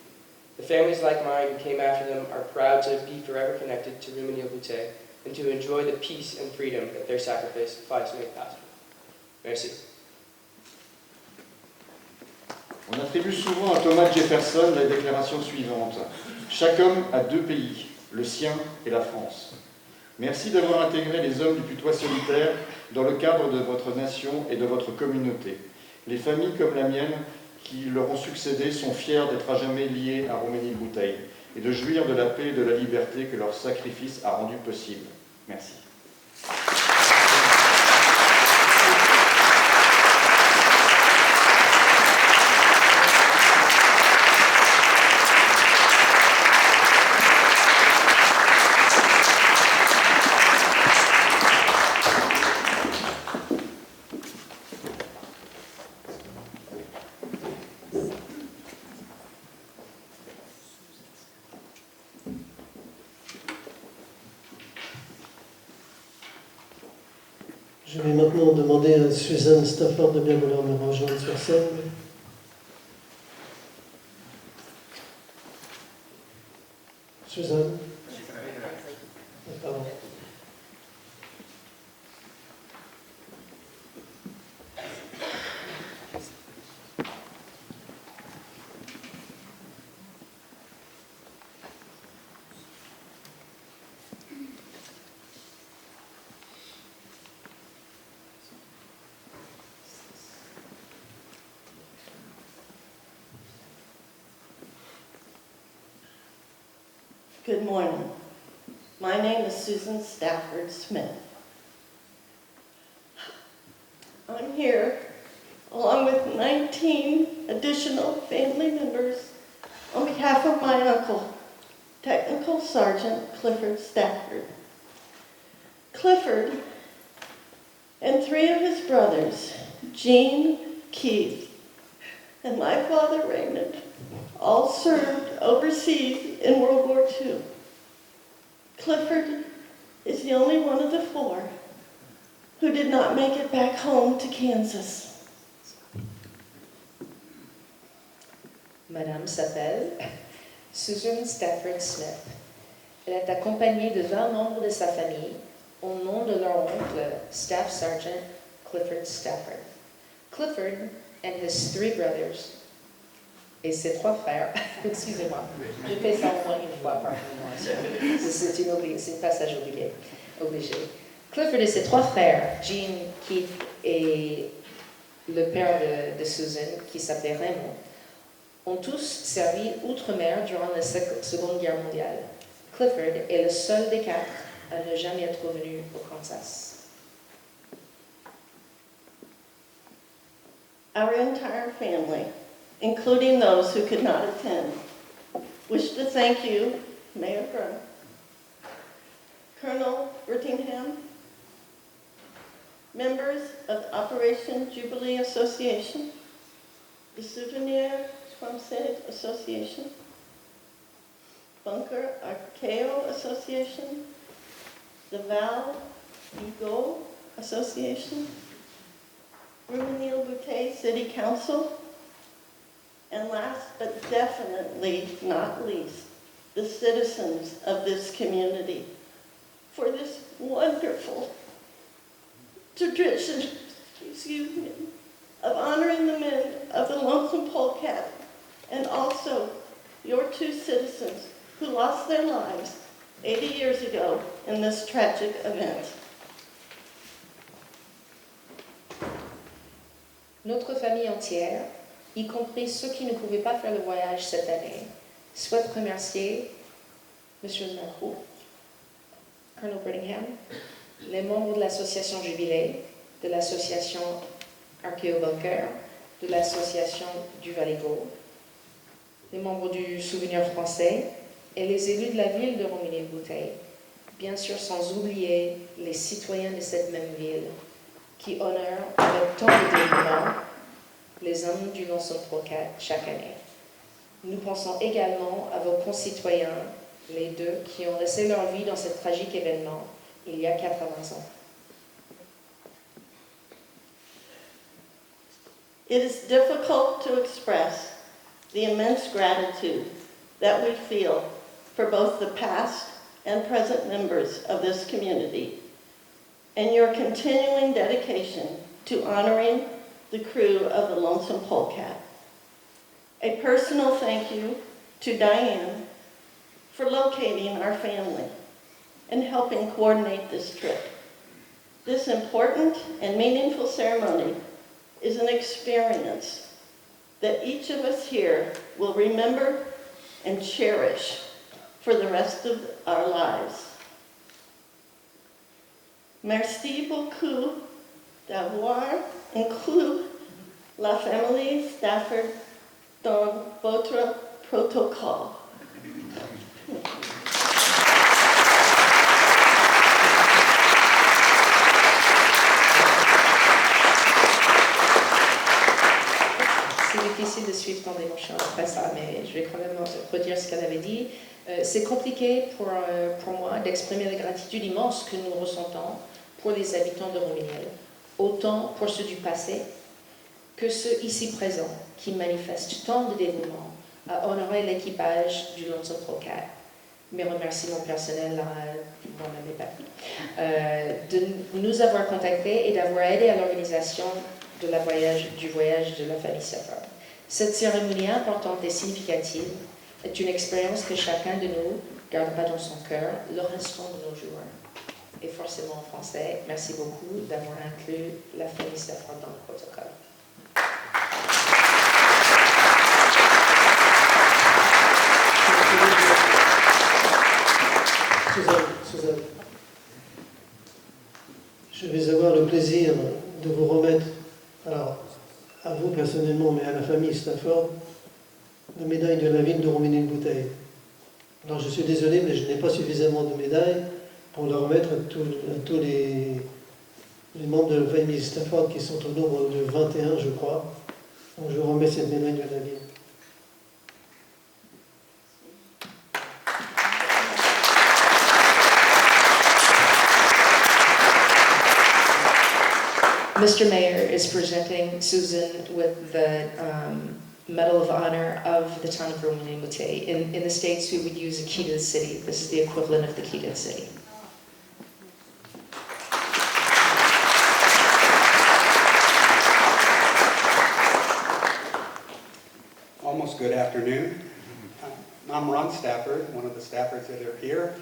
The families like mine who came after them are proud to be forever connected to Rue Menil-Bouteille and to enjoy the peace and freedom that their sacrifice made possible. Merci. On attribue souvent à Thomas Jefferson la déclaration suivante. Chaque homme a deux pays, le sien et la France. Merci d'avoir intégré les hommes du putois solitaire dans le cadre de votre nation et de votre communauté. Les familles comme la mienne qui leur ont succédé sont fiers d'être à jamais liés à Rue Menil-Bouteille et de jouir de la paix et de la liberté que leur sacrifice a rendu possible. Merci. Je vais maintenant demander à Suzanne Stafford de bien vouloir me rejoindre sur scène. Suzanne? Pardon. Good morning. My name is Susan Stafford Smith. I'm here along with 19 additional family members on behalf of my uncle, Technical Sergeant Clifford Stafford. Clifford and 3 of his brothers, Gene, Keith, and my father Raymond, all served overseas in World War II. Clifford is the only one of the four who did not make it back home to Kansas. Madame s'appelle Susan Stafford Smith. Elle est accompagnée de 20 membres de sa famille au nom de leur oncle, Staff Sergeant Clifford Stafford. Clifford and his 3 brothers, et ses 3 frères, excusez-moi, j'ai fait ça au moins une fois, pardonnez-moi, c'est un passage obligé. Clifford et ses 3 frères, Gene, Keith et le père de Susan, qui s'appelait Raymond, ont tous servi outre-mer durant la Seconde Guerre mondiale. Clifford est le seul des 4 à ne jamais être revenu au Kansas. Our entire family, including those who could not attend, wish to thank you, Mayor Grun, Colonel Brittingham, members of the Operation Jubilee Association, the Souvenir Français Association, Bunker Archeo Association, the Val Hugo Association, Rumesnil-Bouteille City Council, and last but definitely not least, the citizens of this community for this wonderful tradition, of honoring the men of the Lonesome Polecat, and also your 2 citizens who lost their lives 80 years ago in this tragic event. Notre famille entière, y compris ceux qui ne pouvaient pas faire le voyage cette année, souhaite remercier M. Macron, Colonel Brittingham, les membres de l'association Jubilé, de l'association Archéo-Bunker, de l'association du Valigo, les membres du Souvenir Français et les élus de la ville de Rumesnil-Bouteille, bien sûr sans oublier les citoyens de cette même ville qui honorent avec tant de dévouement les hommes du Lonesome Polecat chaque année. Nous pensons également à vos concitoyens, les 2, qui ont laissé leur vie dans ce tragique événement il y a 80 ans. It is difficult to express the immense gratitude that we feel for both the past and present members of this community and your continuing dedication to honoring the crew of the Lonesome Polecat. A personal thank you to Diane for locating our family and helping coordinate this trip. This important and meaningful ceremony is an experience that each of us here will remember and cherish for the rest of our lives. Merci beaucoup d'avoir inclus la famille Stafford dans votre protocole. C'est difficile de suivre tant d'émotions après ça, mais je vais quand même redire ce qu'elle avait dit. C'est compliqué pour moi d'exprimer la gratitude immense que nous ressentons pour les habitants de Rumesnil, autant pour ceux du passé que ceux ici présents qui manifestent tant de dévouement à honorer l'équipage du Lonesome Polecat. Mes remerciements personnels à mon ami Papi, de nous avoir contactés et d'avoir aidé à l'organisation du voyage de la famille Stafford. Cette cérémonie importante et significative est une expérience que chacun de nous gardera dans son cœur le restant de nos jours. Et forcément en français, merci beaucoup d'avoir inclus la famille Stafford dans le protocole. Suzanne, je vais avoir le plaisir de vous remettre, alors à vous personnellement, mais à la famille Stafford, la médaille de la ville de Rumesnil-Bouteille. Alors je suis désolé, mais je n'ai pas suffisamment de médailles pour le remettre à tous les membres de la famille Stafford qui sont au nombre de 21, je crois. Donc je remets cette médaille de la ville. Mr. Mayor is presenting Susan with the Medal of Honor of the town of Romilly-Bouteille. In the States, we would use a key to the city. This is the equivalent of the key to the city. Almost good afternoon. I'm Ron Stafford, one of the Staffords that are here,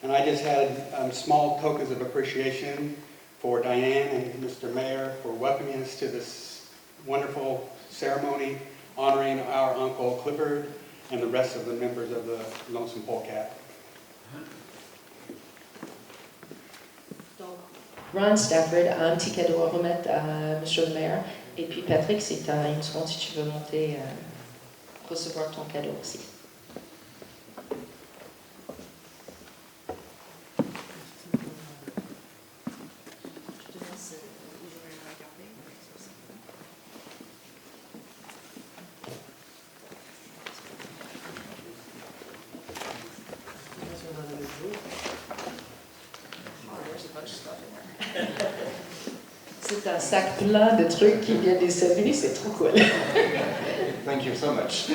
and I just had small tokens of appreciation for Diane and Mr. Mayor for welcoming us to this wonderful ceremony honoring our Uncle Clifford and the rest of the members of the Lonesome Polecat. Ron Stafford a un petit cadeau à remettre à Monsieur le Maire. Et puis Patrick, c'est une seconde si tu veux monter recevoir ton cadeau aussi. C'est un sac plein de trucs qui viennent des États-Unis, c'est trop cool. Thank you so much.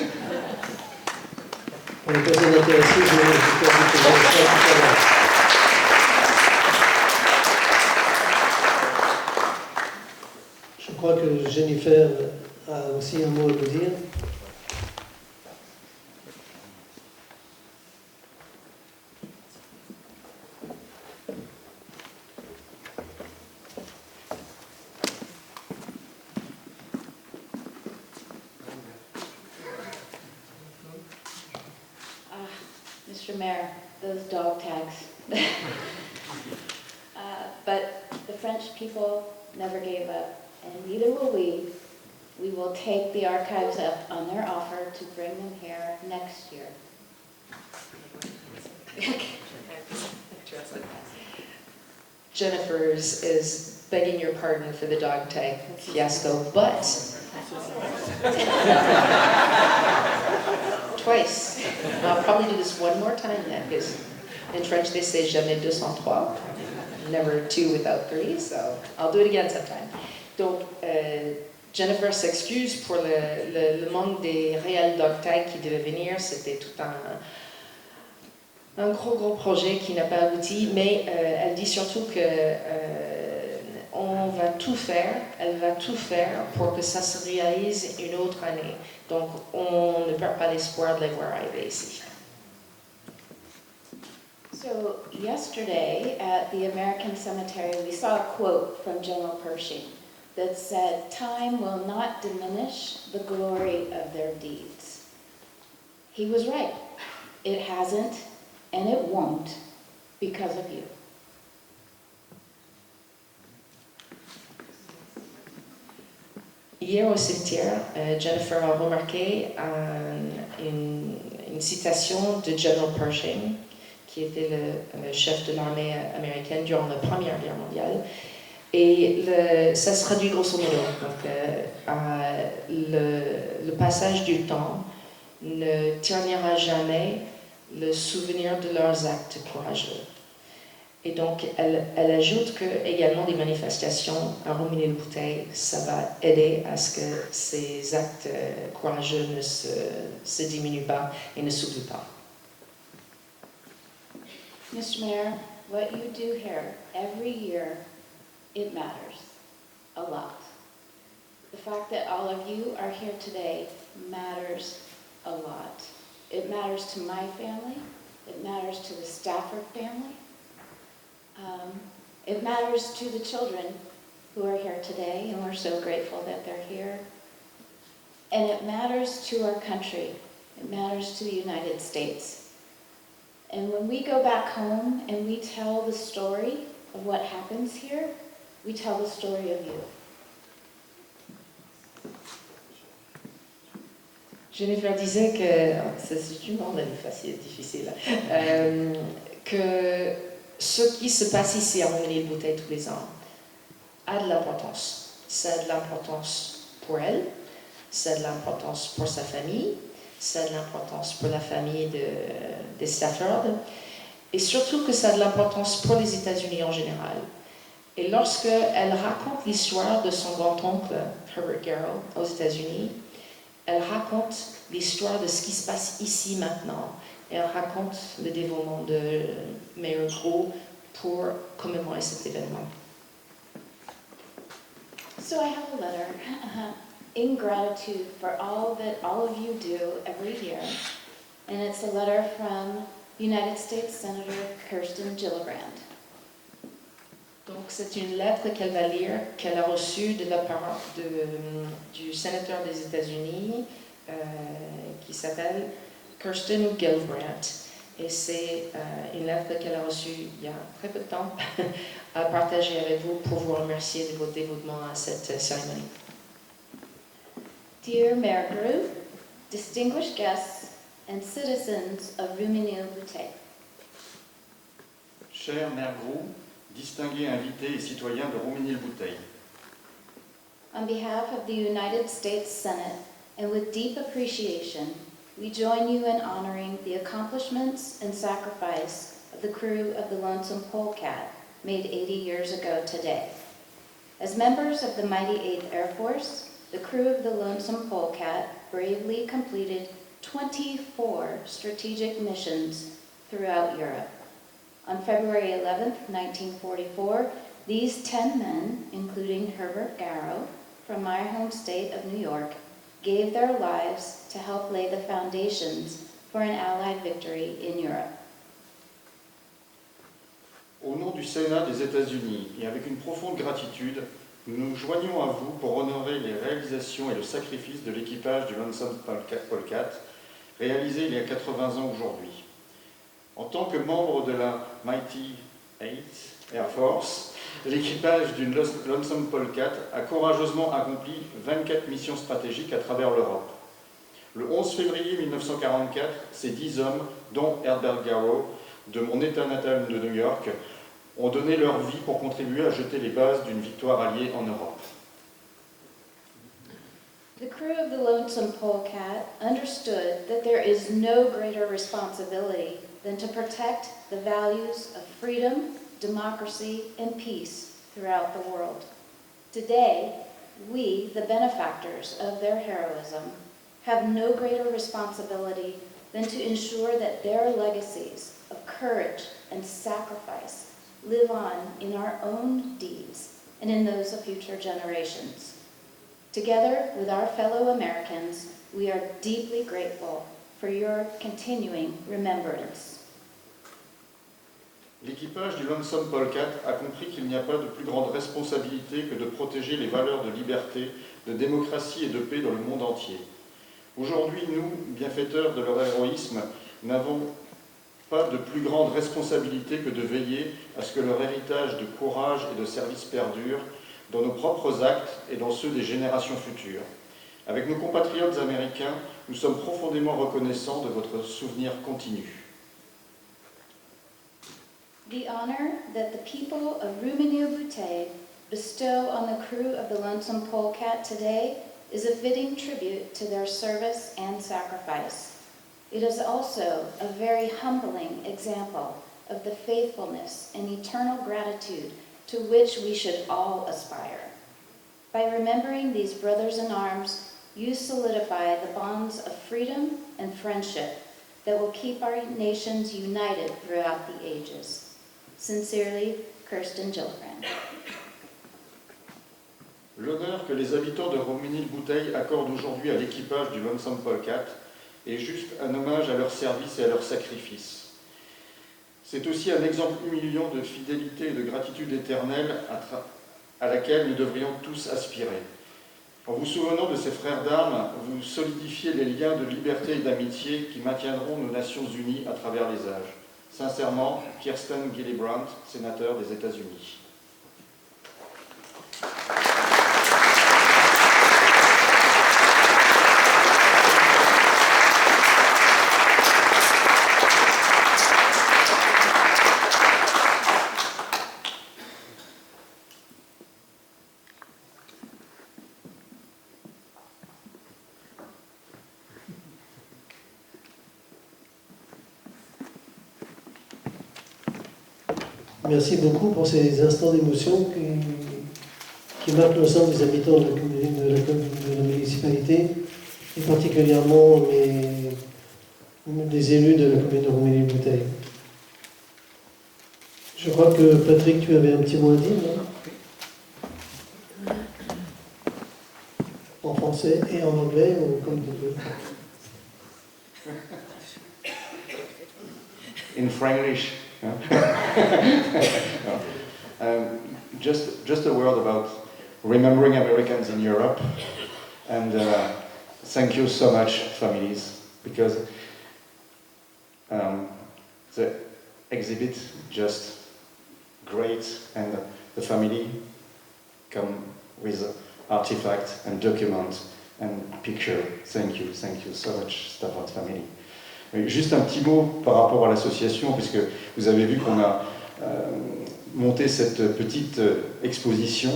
Pour les personnes intéressées, je vais vous présenter ça tout à l'heure. Je crois que Jennifer a aussi un mot à vous dire. Mr. Mayor, those dog tags. But the French people never gave up, and neither will we. We will take the archives up on their offer to bring them here next year. Jennifer's is begging your pardon for the dog tag fiasco, but twice. I'll probably do this one more time then, because in French they say jamais 203, never 2 without 3, so I'll do it again sometime. Donc, Jennifer s'excuse pour le manque des réels dog tags qui devaient venir. C'était tout un gros projet qui n'a pas abouti, mais elle dit surtout que on va tout faire, elle va tout faire pour que ça se réalise une autre année. Donc, on ne perd pas l'espoir de les voir arriver ici. So yesterday at the American Cemetery, we saw a quote from General Pershing that said, "Time will not diminish the glory of their deeds." He was right. It hasn't, and it won't, because of you. Hier au cimetière, Jennifer a remarqué une citation de General Pershing, qui était le chef de l'armée américaine durant la Première Guerre mondiale. Et ça se traduit grosso modo. Donc, le passage du temps ne ternira jamais le souvenir de leurs actes courageux. Et donc, elle ajoute que également des manifestations à Romilly-le-Bouteille, ça va aider à ce que ces actes courageux ne se diminuent pas et ne s'oublient pas. Mr. Mayor, what you do here every year, it matters a lot. The fact that all of you are here today matters a lot. It matters to my family. It matters to the Stafford family. It matters to the children who are here today, and we're so grateful that they're here. And it matters to our country. It matters to the United States. And when we go back home and we tell the story of what happens here, we tell the story of you. Jennifer disait que, c'est du monde facile, difficile, que ce qui se passe ici à Romilly-le-Bouteille tous les ans a de l'importance. Ça a de l'importance pour elle, ça a de l'importance pour sa famille, ça a de l'importance pour la famille des Stafford, et surtout que ça a de l'importance pour les États-Unis en général. Et lorsqu'elle raconte l'histoire de son grand-oncle, Herbert Garrow, aux États-Unis, elle raconte l'histoire de ce qui se passe ici maintenant. Et elle raconte le dévouement de Mayor Gros pour commémorer cet événement. So I have a letter in gratitude for all that all of you do every year. And it's a letter from United States Senator Kirsten Gillibrand. Donc c'est une lettre qu'elle va lire, qu'elle a reçue de la part du sénateur des États-Unis, qui s'appelle Kirsten Gillibrand. Et c'est une lettre qu'elle a reçue il y a très peu de temps à partager avec vous pour vous remercier de votre dévouement à cette cérémonie. Dear Mayor Group, distinguished guests, and citizens of Rumilly-Bouteille. Cher maire Gros, distingués invités et citoyens de Rumilly-Bouteille, On behalf of the United States Senate, and with deep appreciation, we join you in honoring the accomplishments and sacrifice of the crew of the Lonesome Polecat made 80 years ago today. As members of the mighty 8th Air Force, the crew of the Lonesome Polecat bravely completed 24 strategic missions throughout Europe. On February 11, 1944, these 10 men, including Herbert Garrow from my home state of New York, gave their lives to help lay the foundations for an Allied victory in Europe. au nom du Sénat des États-Unis et avec une profonde gratitude, nous nous joignons à vous pour honorer les réalisations et le sacrifice de l'équipage du Lonesome Polecat, réalisé il y a 80 ans aujourd'hui. En tant que membre de la Mighty 8th Air Force, l'équipage du Lonesome Polecat a courageusement accompli 24 missions stratégiques à travers l'Europe. Le 11 février 1944, ces 10 hommes, dont Herbert Garrow, de mon état natal de New York, ont donné leur vie pour contribuer à jeter les bases d'une victoire alliée en Europe. The crew of the Lonesome Polecat understood that there is no greater responsibility than to protect the values of freedom, democracy, and peace throughout the world. Today, we, the benefactors of their heroism, have no greater responsibility than to ensure that their legacies of courage and sacrifice live on in our own deeds and in those of future generations. Together with our fellow Americans, we are deeply grateful for your continuing remembrance. L'équipage du Lonesome Polecat a compris qu'il n'y a pas de plus grande responsabilité que de protéger les valeurs de liberté, de démocratie et de paix dans le monde entier. Aujourd'hui, nous, bienfaiteurs de leur héroïsme, n'avons pas de plus grande responsabilité que de veiller à ce que leur héritage de courage et de service perdure dans nos propres actes et dans ceux des générations futures. Avec nos compatriotes américains, nous sommes profondément reconnaissants de votre souvenir continu. The honor that the people of Rumilly-Bouteille bestow on the crew of the Lonesome Polecat today is a fitting tribute to their service and sacrifice. It is also a very humbling example of the faithfulness and eternal gratitude to which we should all aspire. By remembering these brothers in arms, you solidify the bonds of freedom and friendship that will keep our nations united throughout the ages. Sincerely, Kirsten Gillibrand. L'honneur que les habitants de Rumilly-Bouteille accordent aujourd'hui à l'équipage du Lonesome Polecat est juste un hommage à leur service et à leur sacrifice. C'est aussi un exemple humiliant de fidélité et de gratitude éternelle à laquelle nous devrions tous aspirer. En vous souvenant de ces frères d'armes, vous solidifiez les liens de liberté et d'amitié qui maintiendront nos Nations Unies à travers les âges. Sincèrement, Kirsten Gillibrand, sénateur des États-Unis. Merci beaucoup pour ces instants d'émotion qui marquent l'ensemble des habitants de la municipalité, et particulièrement les élus de la commune de Romilly-Bouteille. Je crois que Patrick, tu avais un petit mot à dire, non? En français et en anglais, ou comme tu veux. In Franglish. Just a word about remembering Americans in Europe, and thank you so much, families, because the exhibit just great, and the family come with artifacts and documents and picture. Thank you so much, Stafford family. Juste un petit mot par rapport à l'association, puisque vous avez vu qu'on a monté cette petite exposition,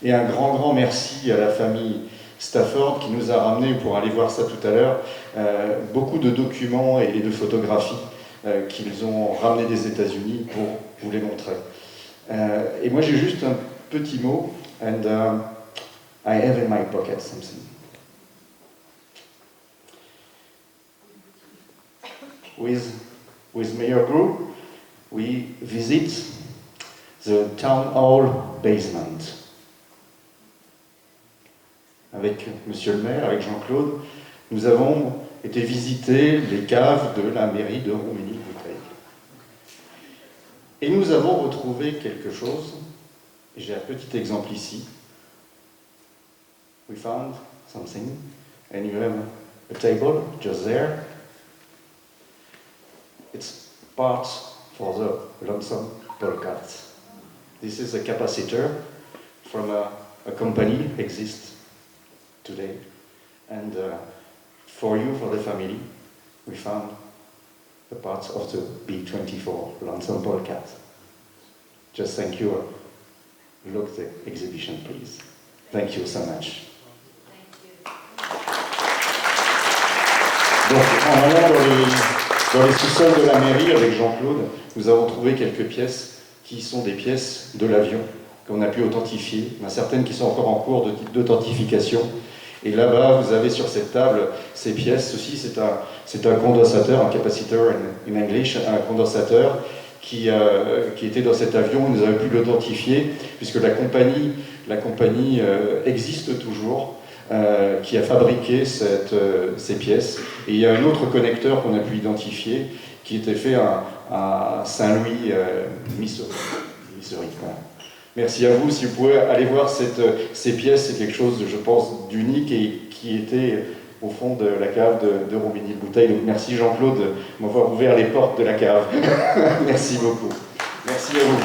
et un grand merci à la famille Stafford qui nous a ramené, pour aller voir ça tout à l'heure, beaucoup de documents et de photographies qu'ils ont ramenés des États-Unis pour vous les montrer. Et moi j'ai juste un petit mot, and I have in my pocket something. With Mayor Group, we visit the town hall basement. Avec Monsieur le maire, avec Jean-Claude, nous avons été visiter les caves de la mairie de Romilly-Bouteille. Et nous avons retrouvé quelque chose, et j'ai un petit exemple ici. We found something, and you have a table just there. It's parts for the Lonesome Polkat. This is a capacitor from a company exists today, and for you, for the family, we found the parts of the B-24 Lonesome Polkat. Just thank you. Look the exhibition, please. Thank you so much. Donc, en allant dans les sous-sols de la mairie avec Jean-Claude, nous avons trouvé quelques pièces qui sont des pièces de l'avion qu'on a pu authentifier. Il y en a certaines qui sont encore en cours d'authentification. Et là-bas, vous avez sur cette table ces pièces. Ceci, c'est un condensateur, un capacitor in English, un condensateur qui était dans cet avion. Nous avons pu l'identifier puisque la compagnie existe toujours. Qui a fabriqué ces pièces. Et il y a un autre connecteur qu'on a pu identifier qui était fait à Saint-Louis, Missouri. Voilà. Merci à vous. Si vous pouvez aller voir ces pièces, c'est quelque chose, je pense, d'unique et qui était au fond de la cave de Romilly-Bouteille. Donc merci Jean-Claude de m'avoir ouvert les portes de la cave. Merci beaucoup. Merci à vous.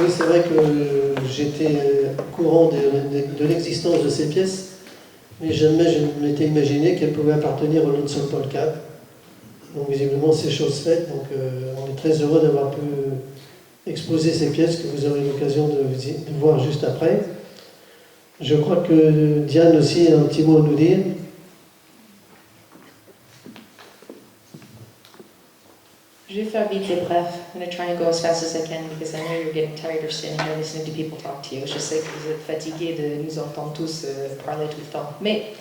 Oui, c'est vrai que j'étais au courant de l'existence de ces pièces, mais jamais je ne m'étais imaginé qu'elles pouvaient appartenir au Lonesome Polkat. Donc visiblement c'est chose faite, donc on est très heureux d'avoir pu exposer ces pièces que vous aurez l'occasion de voir juste après. Je crois que Diane aussi a un petit mot à nous dire. Je vais faire vite et bref. I'm going to try and go as fast as I can because I know you're getting tired of standing here listening to people talk to you. Je sais que vous êtes fatigués de nous entendre tous parler tout le temps. Mais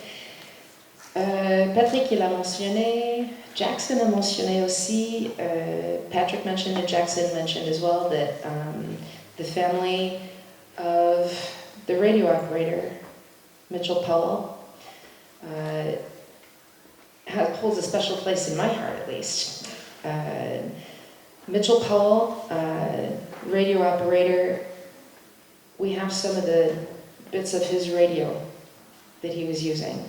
Patrick, il a mentionné, Jackson a mentionné aussi, Patrick mentioned and Jackson mentioned as well that the family of the radio operator, Mitchell Powell, holds a special place in my heart at least. Mitchell Powell, radio operator, we have some of the bits of his radio that he was using.